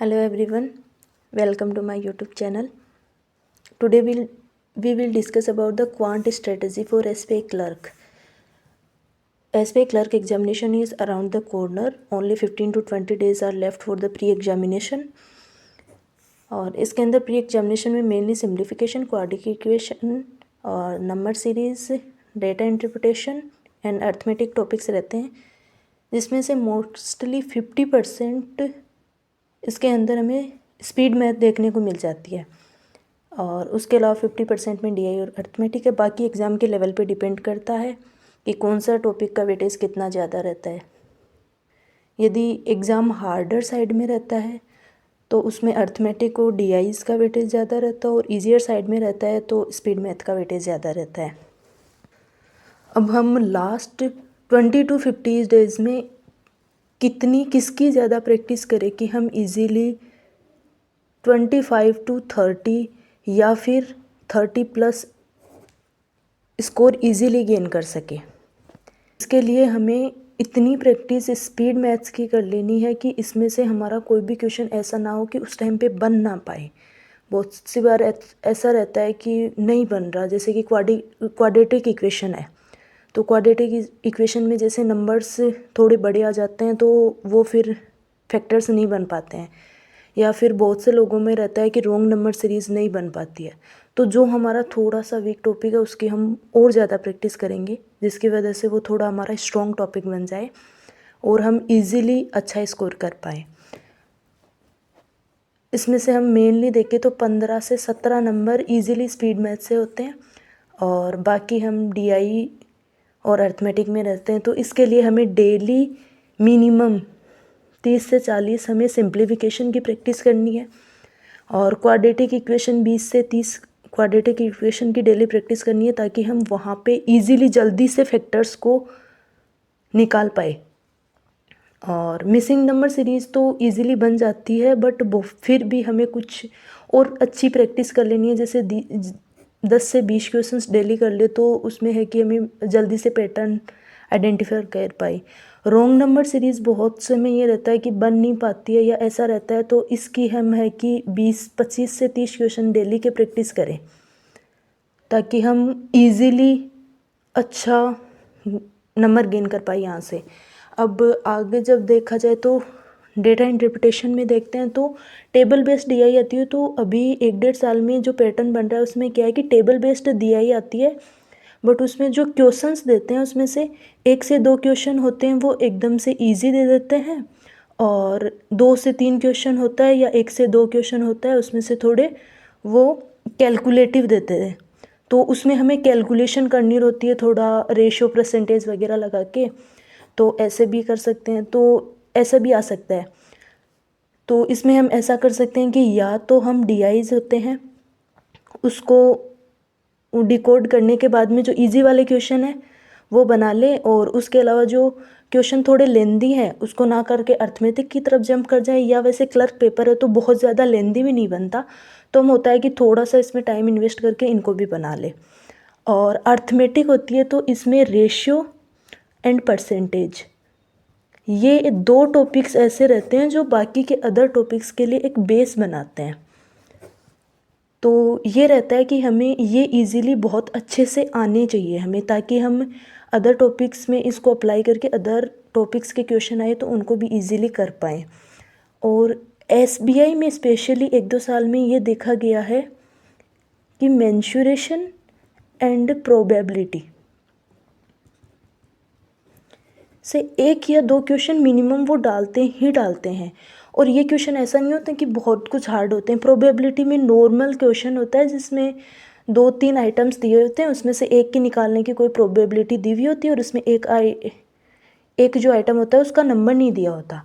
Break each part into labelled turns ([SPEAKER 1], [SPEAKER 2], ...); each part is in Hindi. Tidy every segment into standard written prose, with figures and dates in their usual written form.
[SPEAKER 1] Hello everyone, welcome to my YouTube channel. Today we will discuss about the quant strategy for SBI clerk. SBI clerk examination is around the corner. Only 15 to 20 days are left for the pre-examination. और इसके अंदर प्री एग्जामिनेशन में मेनली सिम्प्लीफिकेशन, क्वाड्रेटिक इक्वेशन और number series, data interpretation and arithmetic topics रहते हैं, जिसमें से मोस्टली 50% इसके अंदर हमें स्पीड मैथ देखने को मिल जाती है और उसके अलावा 50% में डीआई और अर्थमेटिक है। बाकी एग्ज़ाम के लेवल पे डिपेंड करता है कि कौन सा टॉपिक का वेटेज कितना ज़्यादा रहता है। यदि एग्ज़ाम हार्डर साइड में रहता है तो उसमें अर्थमेटिक और डीआईज का वेटेज ज़्यादा रहता है और ईजियर साइड में रहता है तो स्पीड मैथ का वेटेज ज़्यादा रहता है। अब हम लास्ट 20 to 50 डेज़ में किसकी ज़्यादा प्रैक्टिस करें कि हम इजीली 25 to 30 या फिर 30+ स्कोर इजीली गेन कर सके। इसके लिए हमें इतनी प्रैक्टिस स्पीड मैथ्स की कर लेनी है कि इसमें से हमारा कोई भी क्वेश्चन ऐसा ना हो कि उस टाइम पे बन ना पाए। बहुत सी बार ऐसा रहता है कि नहीं बन रहा, जैसे कि क्वाड्रेटिक इक्वेशन है तो क्वाड्रेटिक इक्वेशन में जैसे नंबर्स थोड़े बड़े आ जाते हैं तो वो फिर फैक्टर्स नहीं बन पाते हैं, या फिर बहुत से लोगों में रहता है कि रॉन्ग नंबर सीरीज़ नहीं बन पाती है। तो जो हमारा थोड़ा सा वीक टॉपिक है उसकी हम और ज़्यादा प्रैक्टिस करेंगे, जिसकी वजह से वो थोड़ा हमारा स्ट्रॉन्ग टॉपिक बन जाए और हम इजीली अच्छा स्कोर कर पाएँ। इसमें से हम मेनली देखें तो 15 से 17 नंबर इजीली स्पीड मैथ से होते हैं और बाकी हम डीआई और अर्थमेटिक में रहते हैं। तो इसके लिए हमें डेली मिनिमम 30 से 40 हमें सिंप्लीफिकेशन की प्रैक्टिस करनी है और क्वाड्रेटिक इक्वेशन 20 से 30 क्वाड्रेटिक इक्वेशन की डेली प्रैक्टिस करनी है, ताकि हम वहाँ पे इजीली जल्दी से फैक्टर्स को निकाल पाए। और मिसिंग नंबर सीरीज़ तो इजीली बन जाती है, बट फिर भी हमें कुछ और अच्छी प्रैक्टिस कर लेनी है। जैसे 10 से 20 क्वेश्चंस डेली कर ले तो उसमें है कि हमें जल्दी से पैटर्न आइडेंटिफाई कर पाए। रॉन्ग नंबर सीरीज़ बहुत समय ये रहता है कि बन नहीं पाती है या ऐसा रहता है, तो इसकी हम है कि 25 से 30 क्वेश्चन डेली के प्रैक्टिस करें ताकि हम इजीली अच्छा नंबर गेन कर पाए यहाँ से। अब आगे जब देखा जाए तो डेटा इंटरप्रिटेशन में देखते हैं तो टेबल बेस्ड डीआई आती है। तो अभी 1-1.5 साल में जो पैटर्न बन रहा है उसमें क्या है कि टेबल बेस्ड डीआई आती है, बट उसमें जो क्वेश्चंस देते हैं उसमें से 1 से 2 क्वेश्चन होते हैं वो एकदम से इजी दे देते हैं, और 2 से 3 क्वेश्चन होता है या 1 से 2 क्वेश्चन होता है उसमें से थोड़े वो कैलकुलेटिव देते हैं। तो उसमें हमें कैलकुलेशन करनी होती है, थोड़ा रेशियो परसेंटेज वगैरह लगा के। तो ऐसे भी कर सकते हैं, तो ऐसा भी आ सकता है। तो इसमें हम ऐसा कर सकते हैं कि या तो हम डीआईज होते हैं उसको डिकोड करने के बाद में जो इजी वाले क्वेश्चन है वो बना ले, और उसके अलावा जो क्वेश्चन थोड़े लेंदी हैं उसको ना करके अर्थमेटिक की तरफ जंप कर जाए। या वैसे क्लर्क पेपर है तो बहुत ज़्यादा लेंदी भी नहीं बनता, तो हम होता है कि थोड़ा सा इसमें टाइम इन्वेस्ट करके इनको भी बना ले। और अर्थमेटिक होती है तो इसमें रेशियो एंड परसेंटेज, ये 2 टॉपिक्स ऐसे रहते हैं जो बाकी के अदर टॉपिक्स के लिए एक बेस बनाते हैं। तो ये रहता है कि हमें ये इजीली बहुत अच्छे से आने चाहिए हमें, ताकि हम अदर टॉपिक्स में इसको अप्लाई करके अदर टॉपिक्स के क्वेश्चन आए तो उनको भी इजीली कर पाएँ। और एसबीआई में स्पेशली 1-2 साल में ये देखा गया है कि मेंसुरेशन एंड प्रोबेबिलिटी से 1 या 2 क्वेश्चन मिनिमम वो डालते हैं। और ये क्वेश्चन ऐसा नहीं होता कि बहुत कुछ हार्ड होते हैं। प्रोबेबिलिटी में नॉर्मल क्वेश्चन होता है जिसमें 2-3 आइटम्स दिए होते हैं, उसमें से एक के निकालने की कोई प्रोबेबिलिटी दी हुई होती है और उसमें एक जो आइटम होता है उसका नंबर नहीं दिया होता,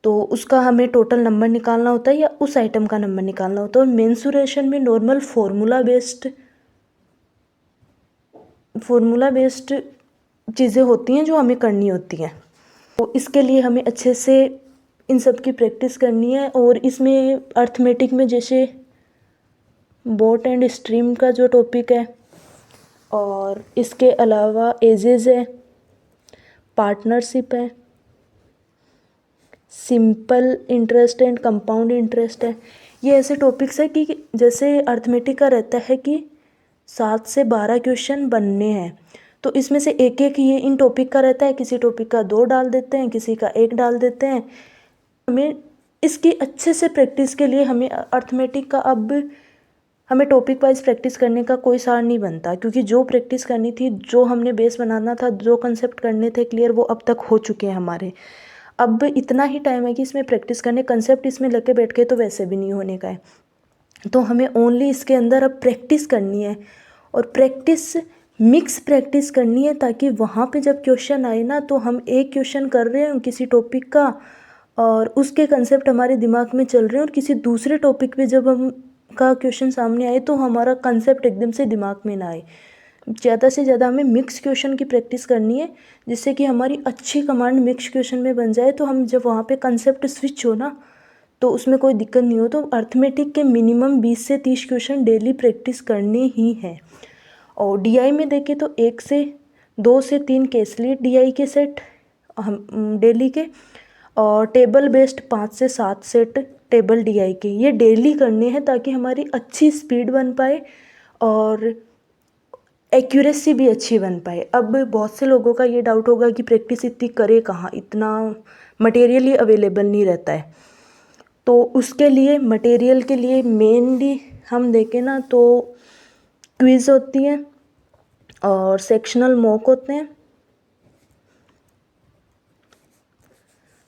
[SPEAKER 1] तो उसका हमें टोटल नंबर निकालना होता है या उस आइटम का नंबर निकालना होता है। और मेंसुरेशन में नॉर्मल फॉर्मूला बेस्ड चीज़ें होती हैं जो हमें करनी होती हैं। तो इसके लिए हमें अच्छे से इन सब की प्रैक्टिस करनी है। और इसमें अर्थमेटिक में जैसे बोट एंड स्ट्रीम का जो टॉपिक है, और इसके अलावा एजेस है, पार्टनरशिप है, simple interest and compound interest है। ये ऐसे टॉपिक्स है कि जैसे अर्थमेटिक का रहता है कि 7 से 12 क्वेश्चन बनने हैं, तो इसमें से एक एक ये इन टॉपिक का रहता है, किसी टॉपिक का 2 डाल देते हैं, किसी का 1 डाल देते हैं। हमें इसकी अच्छे से प्रैक्टिस के लिए हमें अर्थमेटिक का अब हमें टॉपिक वाइज प्रैक्टिस करने का कोई सार नहीं बनता, क्योंकि जो प्रैक्टिस करनी थी, जो हमने बेस बनाना था, जो कंसेप्ट करने थे क्लियर, वो अब तक हो चुके हैं हमारे। अब इतना ही टाइम है कि इसमें प्रैक्टिस करने, कंसेप्ट इसमें लग के बैठ के तो वैसे भी नहीं होने का है, तो हमें ओनली इसके अंदर अब प्रैक्टिस करनी है। और प्रैक्टिस मिक्स प्रैक्टिस करनी है, ताकि वहाँ पे जब क्वेश्चन आए ना, तो हम एक क्वेश्चन कर रहे हैं किसी टॉपिक का और उसके कंसेप्ट हमारे दिमाग में चल रहे हैं, और किसी दूसरे टॉपिक पे जब हम का क्वेश्चन सामने आए तो हमारा कंसेप्ट एकदम से दिमाग में ना आए। ज़्यादा से ज़्यादा हमें मिक्स क्वेश्चन की प्रैक्टिस करनी है, जिससे कि हमारी अच्छी कमांड मिक्स क्वेश्चन में बन जाए, तो हम जब वहाँ पे कंसेप्ट स्विच हो ना, तो उसमें कोई दिक्कत नहीं हो। तो अर्थमेटिक के मिनिमम 20 से 30 क्वेश्चन डेली प्रैक्टिस करने ही हैं। और डीआई में देखें तो 1 से 2 से 3 केस लीड डीआई के सेट हम डेली के, और टेबल बेस्ड 5 से 7 सेट टेबल डीआई के, ये डेली करने हैं, ताकि हमारी अच्छी स्पीड बन पाए और एक्यूरेसी भी अच्छी बन पाए। अब बहुत से लोगों का ये डाउट होगा कि प्रैक्टिस इतनी करे कहाँ, इतना मटेरियल ही अवेलेबल नहीं रहता है। तो उसके लिए मटेरियल के लिए मेनली हम देखें ना, तो क्विज़ होती है और सेक्शनल मॉक होते हैं,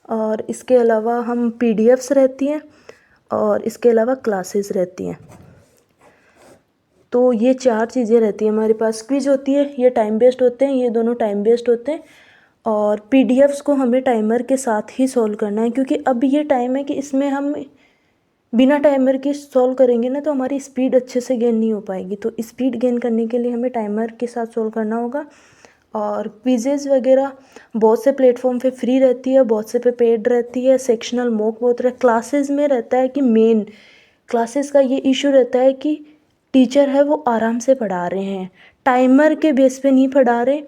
[SPEAKER 1] और इसके अलावा हम पीडीएफ्स रहती हैं, और इसके अलावा क्लासेस रहती हैं। तो ये 4 चीज़ें रहती हैं हमारे पास। क्विज होती है, ये टाइम बेस्ड होते हैं, ये दोनों टाइम बेस्ड होते हैं। और पीडीएफ्स को हमें टाइमर के साथ ही सॉल्व करना है, क्योंकि अब ये टाइम है कि इसमें हम बिना टाइमर के सॉल्व करेंगे ना, तो हमारी स्पीड अच्छे से गेन नहीं हो पाएगी। तो स्पीड गेन करने के लिए हमें टाइमर के साथ सॉल्व करना होगा। और क्विजेज़ वगैरह बहुत से प्लेटफॉर्म पे फ्री रहती है, बहुत से पे पेड रहती है। सेक्शनल मॉक बहुत रहे, क्लासेस में रहता है कि मेन क्लासेस का ये इशू रहता है कि टीचर है वो आराम से पढ़ा रहे हैं, टाइमर के बेस पे नहीं पढ़ा रहे,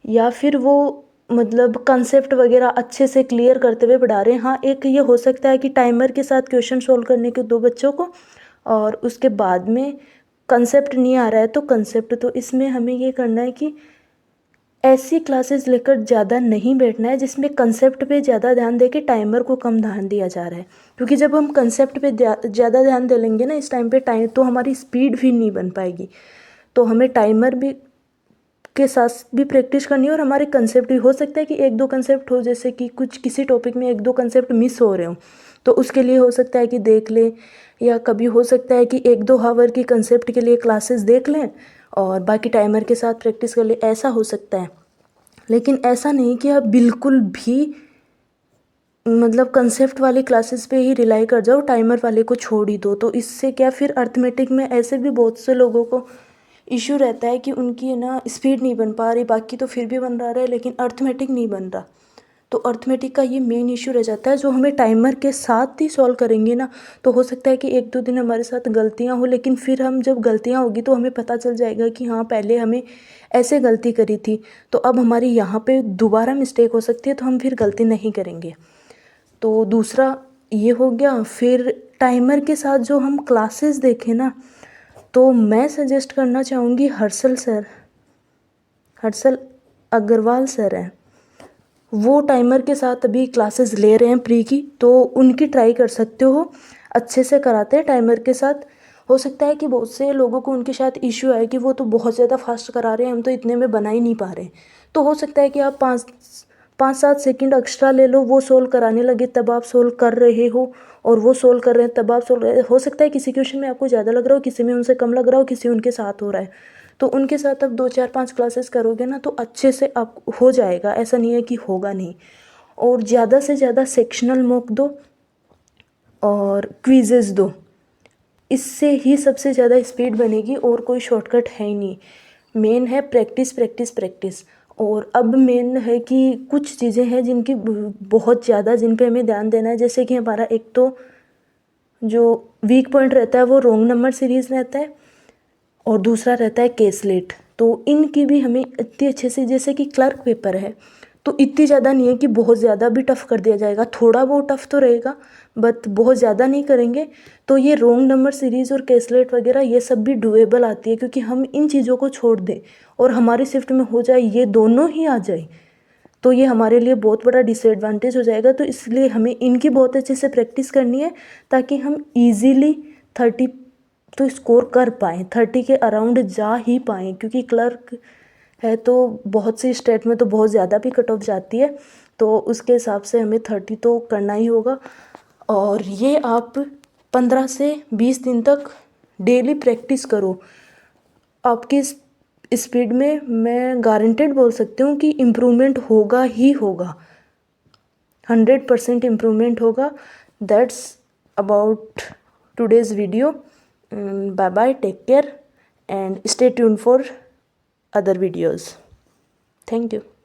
[SPEAKER 1] या फिर वो मतलब कंसेप्ट वगैरह अच्छे से क्लियर करते हुए पढ़ा रहे हैं। हाँ, एक ये हो सकता है कि टाइमर के साथ क्वेश्चन सॉल्व करने के 2 बच्चों को, और उसके बाद में कंसेप्ट नहीं आ रहा है तो कंसेप्ट। तो इसमें हमें ये करना है कि ऐसी क्लासेस लेकर ज़्यादा नहीं बैठना है जिसमें कंसेप्ट पे ज़्यादा ध्यान दे के टाइमर को कम ध्यान दिया जा रहा है, क्योंकि जब हम कंसेप्ट पे ज़्यादा ध्यान दे लेंगे ना इस टाइम पे, तो हमारी स्पीड भी नहीं बन पाएगी। तो हमें टाइमर भी के साथ भी प्रैक्टिस करनी है, और हमारे कंसेप्ट भी हो सकता है कि 1-2 कंसेप्ट हो, जैसे कि कुछ किसी टॉपिक में 1-2 कंसेप्ट मिस हो रहे हो, तो उसके लिए हो सकता है कि देख लें, या कभी हो सकता है कि 1-2 आवर की कंसेप्ट के लिए क्लासेस देख लें और बाकी टाइमर के साथ प्रैक्टिस कर ले, ऐसा हो सकता है। लेकिन ऐसा नहीं कि आप बिल्कुल भी मतलब कंसेप्ट वाली क्लासेस पे ही रिलाई कर जाओ, टाइमर वाले को छोड़ ही दो। तो इससे क्या, फिर अर्थमेटिक में ऐसे भी बहुत से लोगों को इशू रहता है कि उनकी ना स्पीड नहीं बन पा रही, बाकी तो फिर भी बन रहा है लेकिन अर्थमेटिक नहीं बन रहा। तो अर्थमेटिक का ये मेन इशू रह जाता है, जो हमें टाइमर के साथ ही सॉल्व करेंगे ना, तो हो सकता है कि 1-2 दिन हमारे साथ गलतियाँ हो, लेकिन फिर हम जब गलतियाँ होगी तो हमें पता चल जाएगा कि हाँ, पहले हमें ऐसे गलती करी थी, तो अब हमारी यहाँ पे दोबारा मिस्टेक हो सकती है, तो हम फिर गलती नहीं करेंगे। तो दूसरा ये हो गया। फिर टाइमर के साथ जो हम क्लासेस देखें ना, तो मैं सजेस्ट करना चाहूँगी हर्षल अग्रवाल सर हैं, वो टाइमर के साथ अभी क्लासेस ले रहे हैं प्री की, तो उनकी ट्राई कर सकते हो, अच्छे से कराते हैं टाइमर के साथ। हो सकता है कि बहुत से लोगों को उनके साथ इश्यू आए कि वो तो बहुत ज़्यादा फास्ट करा रहे हैं, हम तो इतने में बना ही नहीं पा रहे। तो हो सकता है कि आप 5-7 सेकंड एक्स्ट्रा ले लो, वो सोल्व कराने लगे तब आप सोल्व कर रहे हो, और वो सोल्व कर रहे हैं तब आप सोल्व रहे हो सकता है किसी क्वेश्चन में आपको ज़्यादा लग रहा हो, किसी में उनसे कम लग रहा हो, किसी उनके साथ हो रहा है। तो उनके साथ अब 2-4-5 क्लासेस करोगे ना, तो अच्छे से आप हो जाएगा, ऐसा नहीं है कि होगा नहीं। और ज़्यादा से ज़्यादा सेक्शनल मॉक दो और क्विजेज़ दो, इससे ही सबसे ज़्यादा स्पीड बनेगी, और कोई शॉर्टकट है ही नहीं। मेन है प्रैक्टिस प्रैक्टिस प्रैक्टिस। और अब मेन है कि कुछ चीज़ें हैं जिनकी बहुत ज़्यादा, जिन पे हमें ध्यान देना है, जैसे कि हमारा एक तो जो वीक पॉइंट रहता है वो रोंग नंबर सीरीज़ रहता है, और दूसरा रहता है केसलेट। तो इनकी भी हमें इतनी अच्छे से, जैसे कि क्लर्क पेपर है, तो इतनी ज़्यादा नहीं है कि बहुत ज़्यादा भी टफ़ कर दिया जाएगा, थोड़ा बहुत टफ़ तो रहेगा बट बहुत ज़्यादा नहीं करेंगे। तो ये रोंग नंबर सीरीज़ और कैसलेट वगैरह ये सब भी डुएबल आती है, क्योंकि हम इन चीज़ों को छोड़ दें और हमारी शिफ्ट में हो जाए ये दोनों ही आ जाए तो ये हमारे लिए बहुत बड़ा डिसएडवांटेज हो जाएगा। तो इसलिए हमें इनकी बहुत अच्छे से प्रैक्टिस करनी है ताकि हम ईज़िली 30 तो स्कोर कर पाएँ, 30 के अराउंड जा ही पाएँ, क्योंकि क्लर्क है तो बहुत सी स्टेट में तो बहुत ज़्यादा भी कट ऑफ जाती है, तो उसके हिसाब से हमें 30 तो करना ही होगा। और ये आप 15 से 20 दिन तक डेली प्रैक्टिस करो। आपकी स्पीड में मैं गारंटेड बोल सकती हूँ कि इम्प्रूवमेंट होगा ही होगा, 100% इम्प्रूवमेंट होगा। That's about today's video. Bye bye, take care and stay tune for other videos. Thank you.